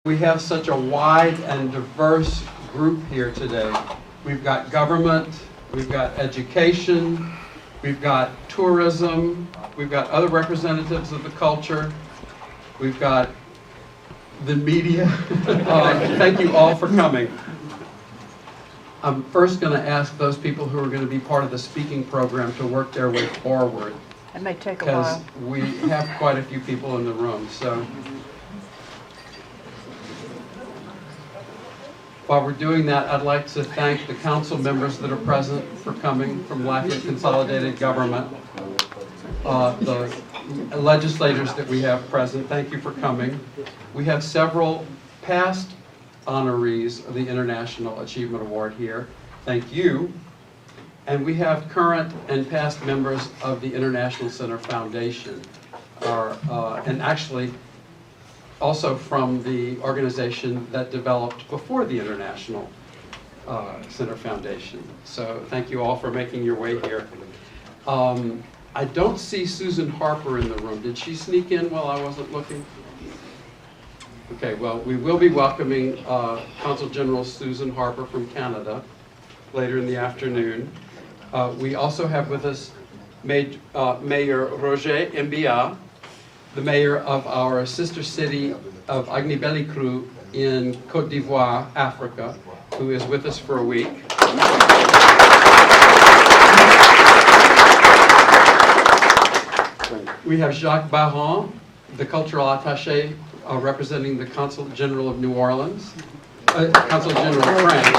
We have such a wide and diverse group here today. We've got government, we've got education, we've got tourism, we've got other representatives of the culture, we've got the media. Thank you all for coming. I'm first going to ask those people who are going to be part of the speaking program to work their way forward. It may take a while. Because we have quite a few people in the room. So while we're doing that, I'd like to thank the council members that are present for coming from Lafayette Consolidated Government, the legislators that we have present. Thank you for coming. We have several past honorees of the International Achievement Award here. Thank you. And we have current and past members of the International Center Foundation, and actually also from the organization that developed before the International Center Foundation. So thank you all for making your way here. I don't see Susan Harper in the room. Did she sneak in while I wasn't looking? Okay, well, we will be welcoming Consul General Susan Harper from Canada later in the afternoon. We also have with us Mayor Roger Mbia, the mayor of our sister city of Agni-Belicru in Côte d'Ivoire, Africa, who is with us for a week. We have Jacques Baron, the cultural attaché representing the Consul General of New Orleans, Consul General of France.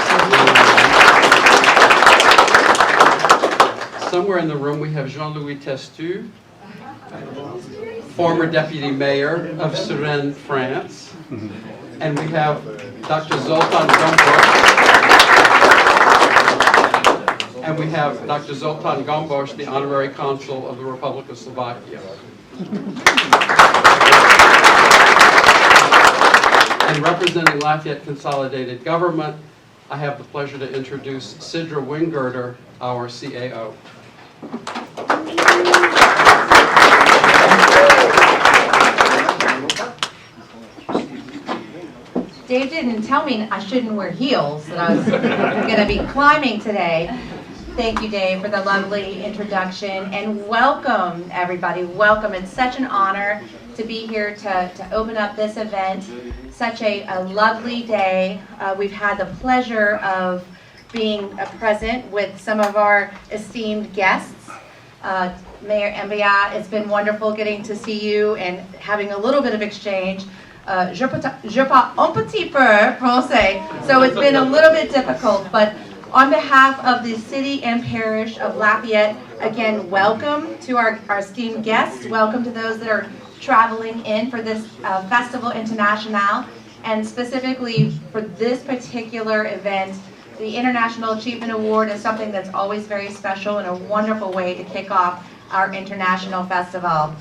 Somewhere in the room we have Jean-Louis Testu, former deputy mayor of Suresnes, France. And we have Dr. Zoltán Gombos, the honorary consul of the Republic of Slovakia. And representing Lafayette Consolidated Government, I have the pleasure to introduce Sidra Wingirder, our CAO. Dave didn't tell me I shouldn't wear heels, that I was going to be climbing today. Thank you, Dave, for the lovely introduction. And welcome, everybody. Welcome. It's such an honor to be here to open up this event. Such a lovely day. We've had the pleasure of being present with some of our esteemed guests. Mayor Mbia, it's been wonderful getting to see you and having a little bit of exchange. Je parle un petit peu français, so it's been a little bit difficult, but on behalf of the city and parish of Lafayette, again, welcome to our esteemed guests. Welcome to those that are traveling in for this Festival International, and specifically for this particular event. The International Achievement Award is something that's always very special and a wonderful way to kick off our international festival.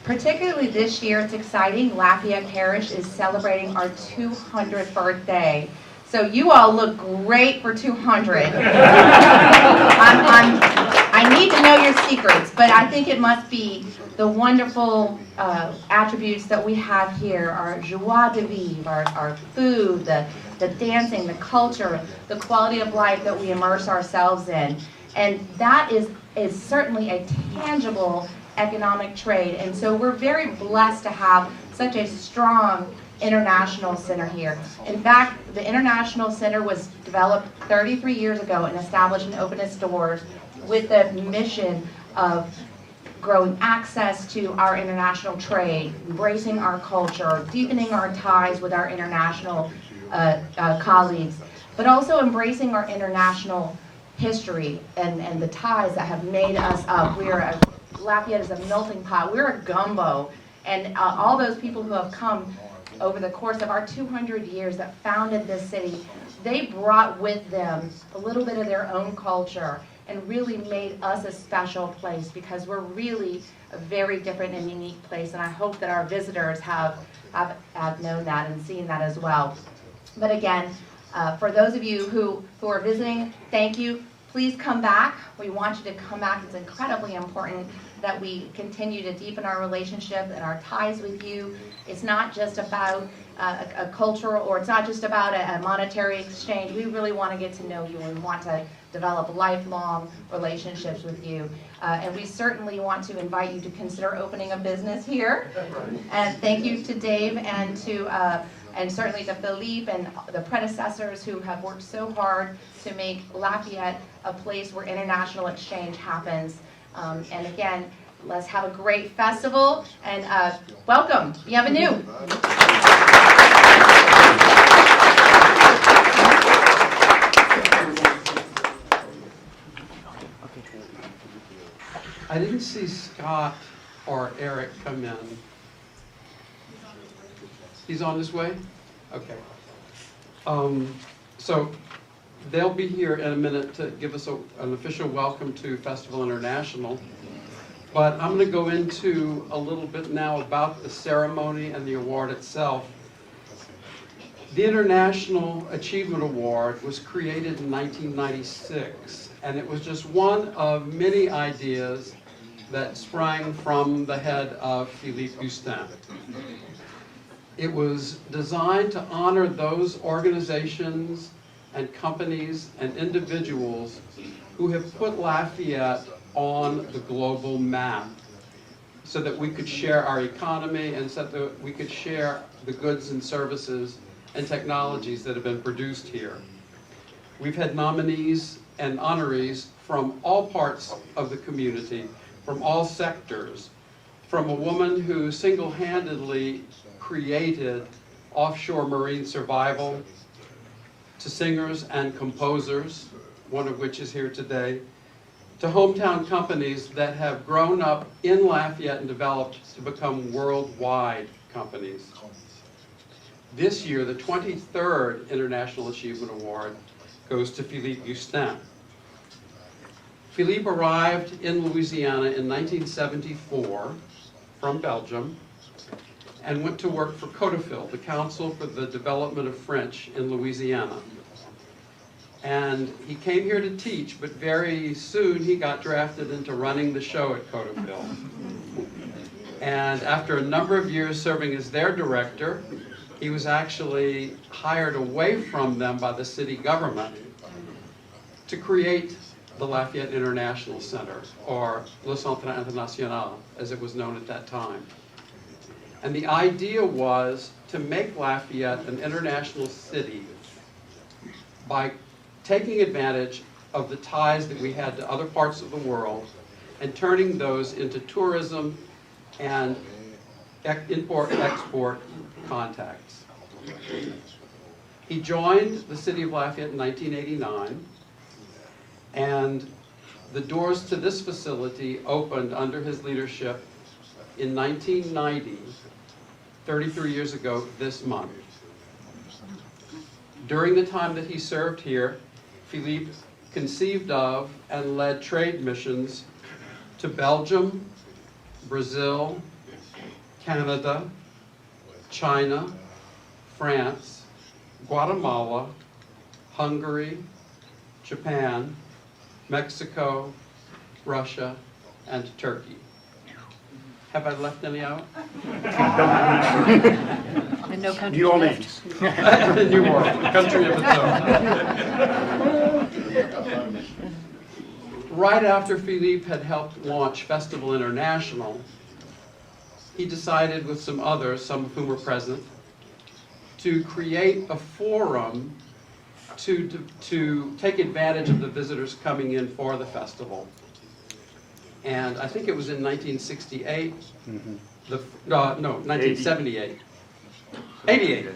Particularly this year, it's exciting. Lafayette Parish is celebrating our 200th birthday. So you all look great for 200. I need to know your secrets, but I think it must be the wonderful attributes that we have here, our joie de vivre, our food, the dancing, the culture, the quality of life that we immerse ourselves in. And that is certainly a tangible economic trade. And so we're very blessed to have such a strong international center here. In fact, the International Center was developed 33 years ago and established and opened its doors with the mission of growing access to our international trade, embracing our culture, deepening our ties with our international colleagues, but also embracing our international history and the ties that have made us up. Lafayette is a melting pot. We're a gumbo. And all those people who have come over the course of our 200 years that founded this city, they brought with them a little bit of their own culture and really made us a special place, because we're really a very different and unique place. And I hope that our visitors have known that and seen that as well. But again, for those of you who are visiting, thank you. Please come back. We want you to come back. It's incredibly important that we continue to deepen our relationship and our ties with you. It's not just about a cultural, or it's not just about a monetary exchange. We really want to get to know you, and we want to develop lifelong relationships with you. And we certainly want to invite you to consider opening a business here. And thank you to Dave and certainly to Philippe and the predecessors who have worked so hard to make Lafayette a place where international exchange happens. And again, let's have a great festival, and welcome, bienvenue. I didn't see Scott or Eric come in. He's on his way? Okay. So they'll be here in a minute to give us an official welcome to Festival International. But I'm going to go into a little bit now about the ceremony and the award itself. The International Achievement Award was created in 1996, and it was just one of many ideas that sprang from the head of Philippe Gustin. It was designed to honor those organizations and companies and individuals who have put Lafayette on the global map so that we could share our economy and so that we could share the goods and services and technologies that have been produced here. We've had nominees and honorees from all parts of the community, from all sectors, from a woman who single-handedly created offshore marine survival, to singers and composers, one of which is here today, to hometown companies that have grown up in Lafayette and developed to become worldwide companies. This year, the 23rd International Achievement Award goes to Philippe Gustin. Philippe arrived in Louisiana in 1974 from Belgium and went to work for Codefil, the Council for the Development of French in Louisiana. And he came here to teach, but very soon he got drafted into running the show at Codefil. And after a number of years serving as their director, he was actually hired away from them by the city government to create the Lafayette International Center, or Le Centre International, as it was known at that time. And the idea was to make Lafayette an international city by taking advantage of the ties that we had to other parts of the world and turning those into tourism and import-export contacts. He joined the city of Lafayette in 1989, and the doors to this facility opened under his leadership in 1990, 33 years ago this month. During the time that he served here, Philippe conceived of and led trade missions to Belgium, Brazil, Canada, China, France, Guatemala, Hungary, Japan, Mexico, Russia, and Turkey. Have I left any out? And no country. New Orleans. New Orleans, country of its own. Right after Philippe had helped launch Festival International, he decided with some others, some of whom were present, to create a forum to take advantage of the visitors coming in for the festival. And I think it was in 1968, 1978. 88.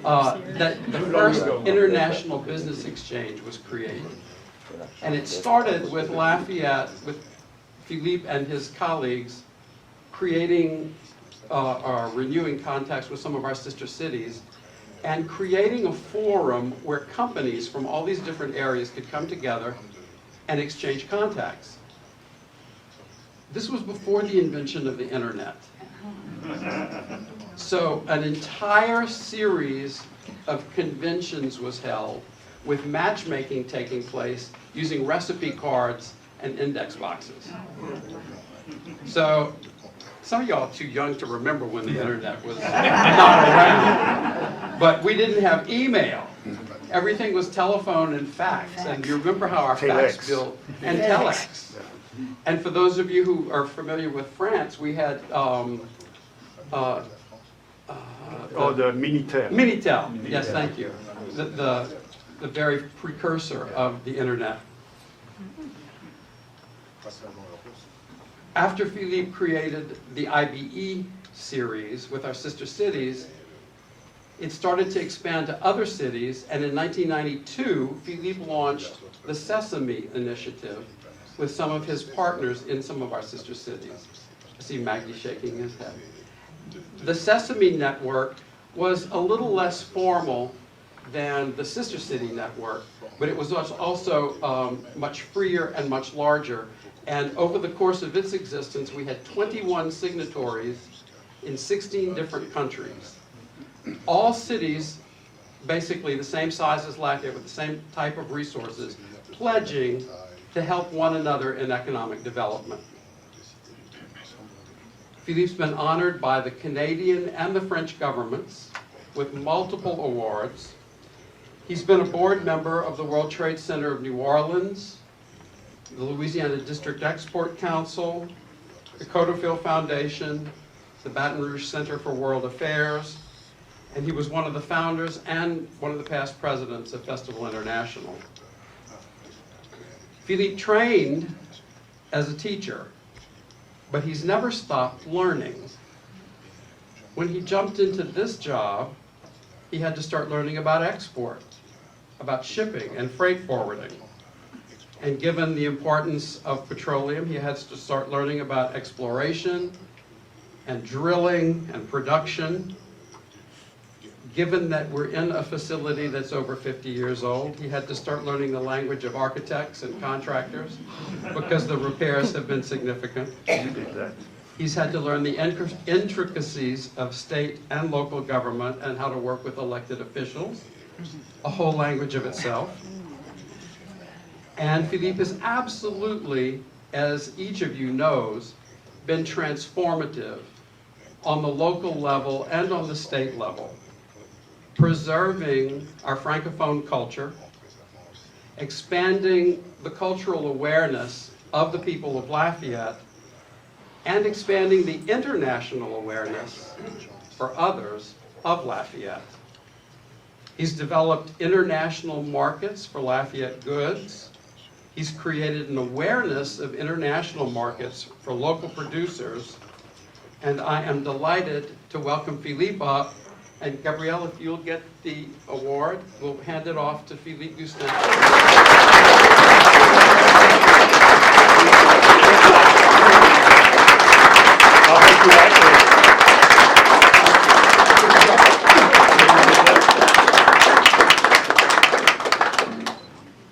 That the first international business exchange was created. And it started with Lafayette, with Philippe and his colleagues, creating or renewing contacts with some of our sister cities, and creating a forum where companies from all these different areas could come together and exchange contacts. This was before the invention of the internet. So an entire series of conventions was held with matchmaking taking place using recipe cards and index boxes. So, some of y'all are too young to remember when the internet was not around. But we didn't have email. Everything was telephone and fax. And you remember how our fax bill, and telex. And for those of you who are familiar with France, we had the Minitel. Minitel. Yes, thank you. The very precursor of the internet. After Philippe created the IBE series with our sister cities, it started to expand to other cities, and in 1992, Philippe launched the Sesame Initiative with some of his partners in some of our sister cities. I see Maggie shaking his head. The Sesame Network was a little less formal than the sister city network, but it was also much freer and much larger. And over the course of its existence, we had 21 signatories in 16 different countries. All cities, basically the same size as Lafayette, with the same type of resources, pledging to help one another in economic development. Philippe's been honored by the Canadian and the French governments with multiple awards. He's been a board member of the World Trade Center of New Orleans, the Louisiana District Export Council, the Codeville Foundation, the Baton Rouge Center for World Affairs, and he was one of the founders and one of the past presidents of Festival International. Philippe trained as a teacher, but he's never stopped learning. When he jumped into this job, he had to start learning about export, about shipping and freight forwarding. And given the importance of petroleum, he has to start learning about exploration and drilling and production. Given that we're in a facility that's over 50 years old, he had to start learning the language of architects and contractors because the repairs have been significant. He's had to learn the intricacies of state and local government and how to work with elected officials, a whole language of itself. And Philippe has absolutely, as each of you knows, been transformative on the local level and on the state level, preserving our Francophone culture, expanding the cultural awareness of the people of Lafayette, and expanding the international awareness for others of Lafayette. He's developed international markets for Lafayette goods. He's created an awareness of international markets for local producers. And I am delighted to welcome Philippe up. And Gabrielle, if you'll get the award, we'll hand it off to Philippe Gustin.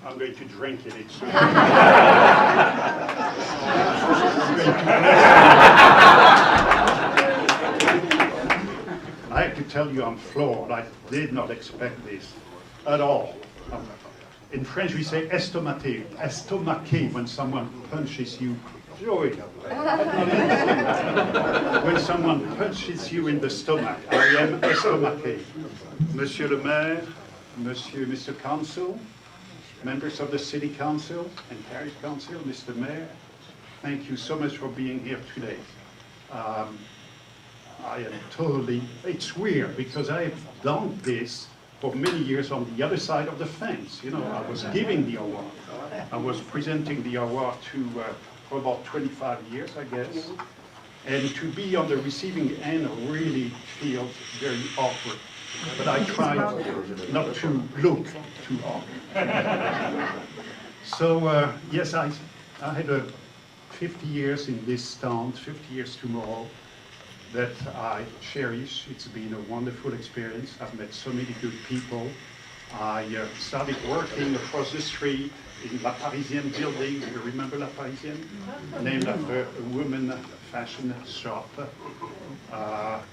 I'm going to drink it. I have to tell you, I'm floored. I did not expect this at all. In French, we say estomaqué when someone punches you. Joy. When someone punches you in the stomach, I am estomaqué. Monsieur le Maire, Mr. Council, members of the City Council and Parish Council, Mr. Mayor, thank you so much for being here today. I am totally, it's weird because I've done this for many years on the other side of the fence. You know, I was giving the award. I was presenting the award for about 25 years, I guess. And to be on the receiving end really feels very awkward. But I tried not to look too awkward. So, yes, I had 50 years in this town, 50 years tomorrow, that I cherish. It's been a wonderful experience. I've met so many good people. I started working across the street in La Parisienne building. You remember La Parisienne? Named after a woman fashion shop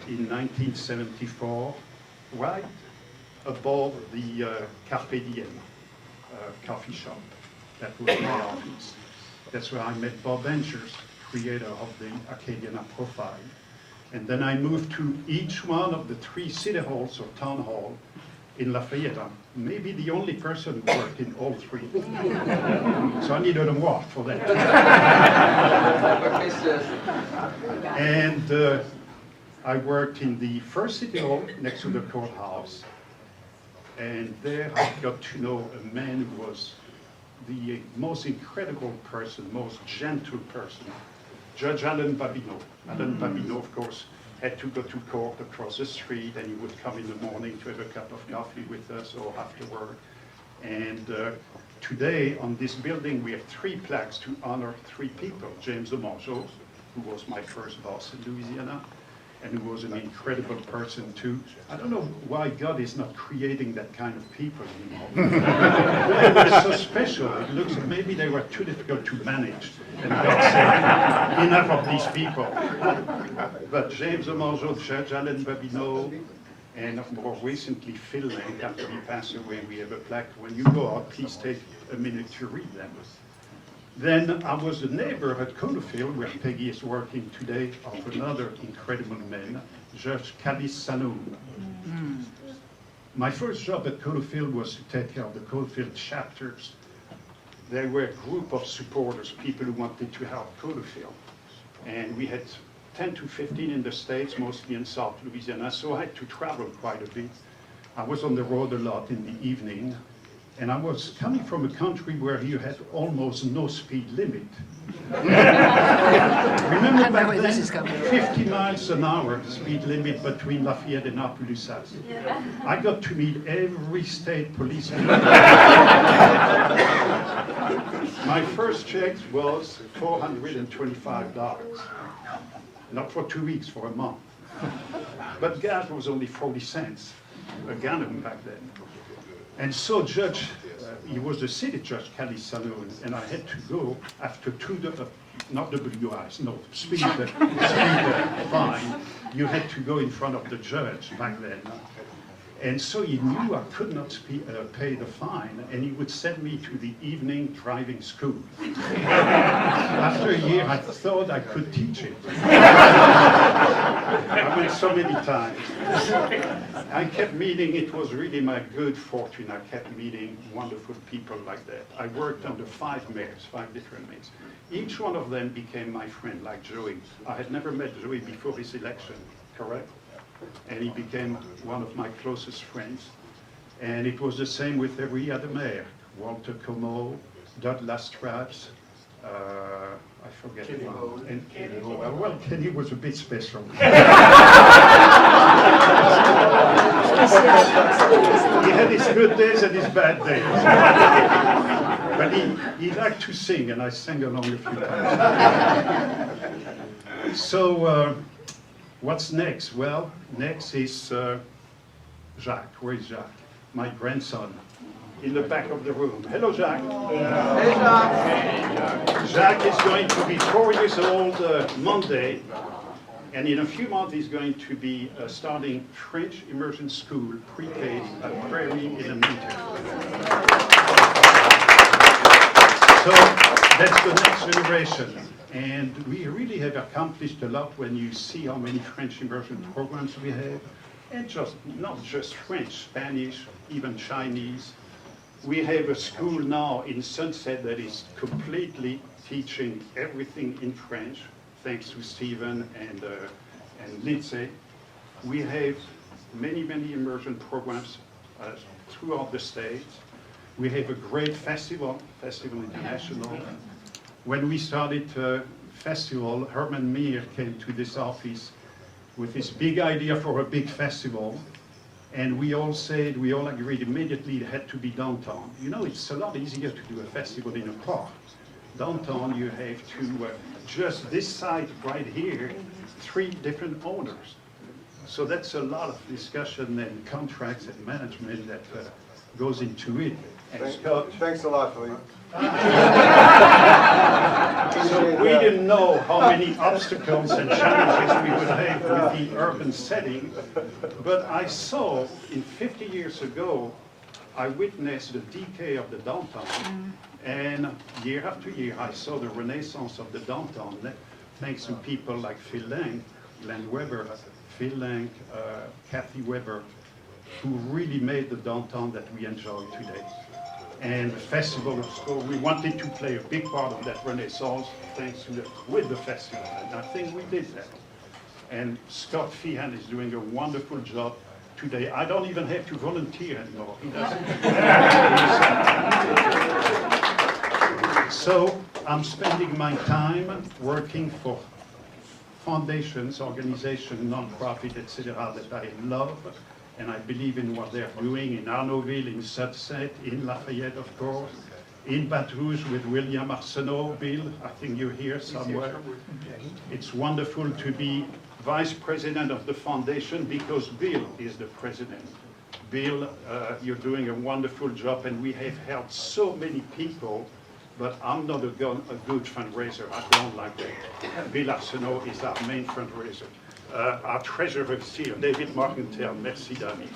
in 1974, right above the Carpe Diem. coffee shop. That was my office. That's where I met Bob Ventures, creator of the Acadiana profile. And then I moved to each one of the 3 city halls or town hall in Lafayette. I'm maybe the only person who worked in all 3. So I needed a walk for that. And I worked in the first city hall next to the courthouse. And there I got to know a man who was the most incredible person, most gentle person, Judge Allen Babineau. Allen Babineau, of course, had to go to court across the street, and he would come in the morning to have a cup of coffee with us or after work. And today on this building we have 3 plaques to honor 3 people. James Demangeau, who was my first boss in Louisiana, and who was an incredible person too. I don't know why God is not creating that kind of people anymore. They were so special. It looks like maybe they were too difficult to manage. And God said, enough of these people. But James Demangeau, Judge Allen Babineau, and more recently Phil Lang, after he passed away, we have a plaque. When you go out, please take a minute to read them. Then I was a neighbor at Conofield, where Peggy is working today, of another incredible man, Judge Calice Saloon. My first job at Conofield was to take care of the Conofield chapters. They were a group of supporters, people who wanted to help Conofield. And we had 10 to 15 in the States, mostly in South Louisiana, so I had to travel quite a bit. I was on the road a lot in the evening. And I was coming from a country where you had almost no speed limit. Remember back then, 50 miles an hour speed limit between Lafayette and Appalachia. I got to meet every state policeman. My first check was $425. Not for 2 weeks, for a month. But gas was only 40 cents a gallon back then. And so he was the city judge, Calice Saloon, and I had to go after 2, not WIs, no, speed fine. You had to go in front of the judge back then. And so he knew I could not pay the fine, and he would send me to the evening driving school. After a year, I thought I could teach it. I went so many times. I kept meeting, it was really my good fortune, I kept meeting wonderful people like that. I worked under 5 mayors, 5 different mayors. Each one of them became my friend, like Joey. I had never met Joey before his election, correct? And he became one of my closest friends. And it was the same with every other mayor. Walter Como, Doug Lastrapes, I forget one. And Kenny. Well, Kenny was a bit special. He had his good days and his bad days. But he liked to sing, and I sang along a few times. So, what's next? Well, next is Jacques. Where is Jacques? My grandson, in the back of the room. Hello, Jacques. Hey, Jacques. Jacques is going to be 4 years old Monday, and in a few months he's going to be starting French immersion school, pre-K at Prairie Elementary. So that's the next generation. And we really have accomplished a lot when you see how many French immersion programs we have. And not just French, Spanish, even Chinese. We have a school now in Sunset that is completely teaching everything in French, thanks to Stephen and Lindsay. We have many immersion programs throughout the state. We have a great festival, Festival International. When we started festival, Herman Meir came to this office with this big idea for a big festival, and we all agreed immediately it had to be downtown. You know, it's a lot easier to do a festival in a park. Downtown, you have to, just this side right here, 3 different owners. So that's a lot of discussion and contracts and management that goes into it. And Scott, Thanks a lot, Philippe. so we didn't know how many obstacles and challenges we would have with the urban setting, but I saw 50 years ago I witnessed the decay of the downtown, and year after year, I saw the renaissance of the downtown, thanks to people like Phil Lang, Glenn Weber, Phil Lang, Kathy Weber, who really made the downtown that we enjoy today. And the festival of Score, we wanted to play a big part of that renaissance thanks to with the festival, and I think we did that. And Scott Feehan is doing a wonderful job today. I don't even have to volunteer anymore. He does it. So I'm spending my time working for foundations, organizations, non-profit, etc., that I love, and I believe in what they're doing in Arnaudville, in Sunset, in Lafayette, of course, in Baton Rouge with William Arsenault. Bill, I think you're here somewhere. It's wonderful to be vice president of the foundation because Bill is the president. Bill, you're doing a wonderful job, and we have helped so many people, but I'm not a good fundraiser. I don't like that. Bill Arsenault is our main fundraiser. Our treasurer is here, David Markentel. Merci, Dami.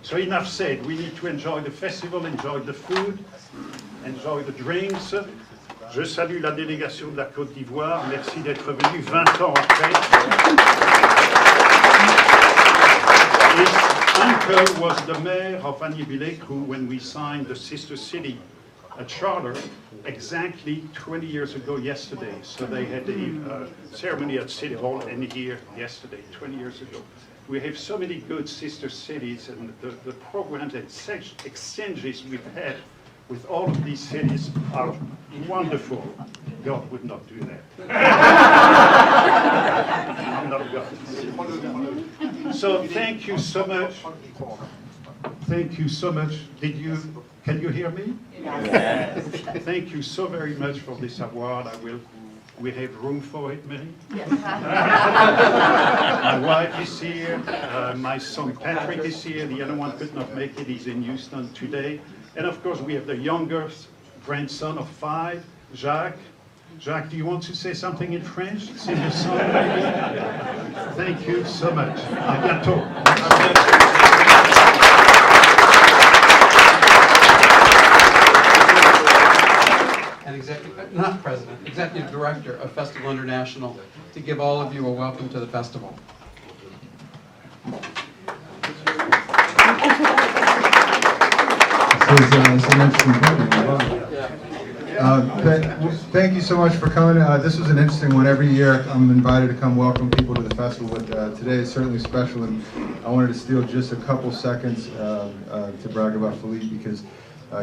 So enough said. We need to enjoy the festival, enjoy the food, enjoy the drinks. Je salue la délégation de la Côte d'Ivoire. Merci d'être venu 20 ans après. His uncle was the mayor of Agny-Villers-Cru when we signed the Sister City charter exactly 20 years ago yesterday. So they had the ceremony at City Hall and here yesterday, 20 years ago. We have so many good sister cities, and the programs and exchanges we've had with all of these cities are wonderful. God would not do that. I'm not God. So thank you so much. Thank you so much. Can you hear me? Yes. Thank you so very much for this award. We have room for it, Mary? Yes. My wife is here, my son Patrick is here, the other one could not make it, he's in Houston today. And of course we have the younger grandson of 5, Jacques. Jacques, do you want to say something in French? Sing a song maybe? Thank you so much. À bientôt. And executive director of Festival International, to give all of you a welcome to the festival. Thank you so much for coming. This was an interesting one. Every year I'm invited to come welcome people to the festival, but today is certainly special, and I wanted to steal just a couple seconds to brag about Philippe, because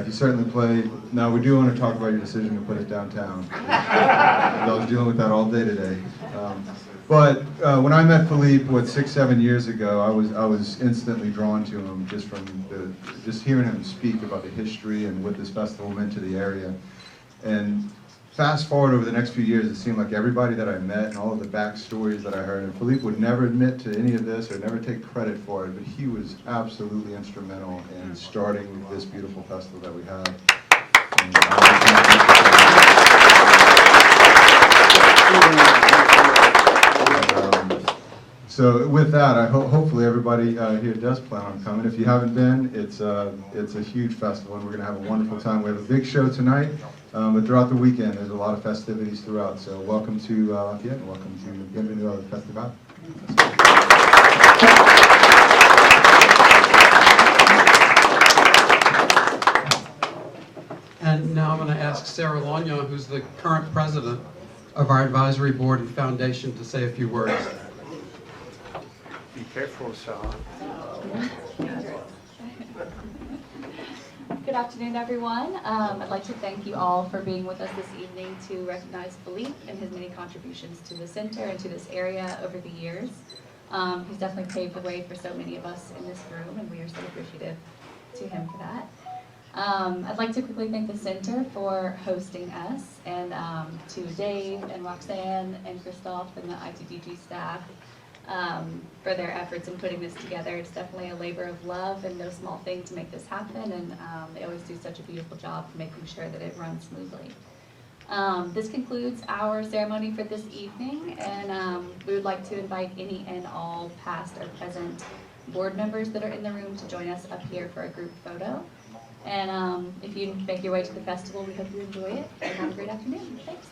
he certainly played. Now, we do want to talk about your decision to put it downtown. I was dealing with that all day today. But when I met Philippe, 6, 7 years ago, I was instantly drawn to him just from just hearing him speak about the history and what this festival meant to the area. And fast forward over the next few years, it seemed like everybody that I met and all of the backstories that I heard, and Philippe would never admit to any of this or never take credit for it, but he was absolutely instrumental in starting this beautiful festival that we have. So with that, hopefully everybody here does plan on coming. If you haven't been, it's a huge festival, and we're going to have a wonderful time. We have a big show tonight, but throughout the weekend, there's a lot of festivities throughout. So welcome to Lafayette, and welcome to Bienvenue au Festival. And now I'm going to ask Sarah Lognon, who's the current president of our advisory board and foundation, to say a few words. Be careful, Sarah. Good afternoon, everyone. I'd like to thank you all for being with us this evening to recognize Philippe and his many contributions to the center and to this area over the years. He's definitely paved the way for so many of us in this room, and we are so appreciative to him for that. I'd like to quickly thank the center for hosting us, and to Dave and Roxanne and Christophe and the ITDG staff for their efforts in putting this together. It's definitely a labor of love and no small thing to make this happen, and they always do such a beautiful job making sure that it runs smoothly. This concludes our ceremony for this evening, and we would like to invite any and all past or present board members that are in the room to join us up here for a group photo. And if you make your way to the festival, we hope you enjoy it and have a great afternoon. Thanks.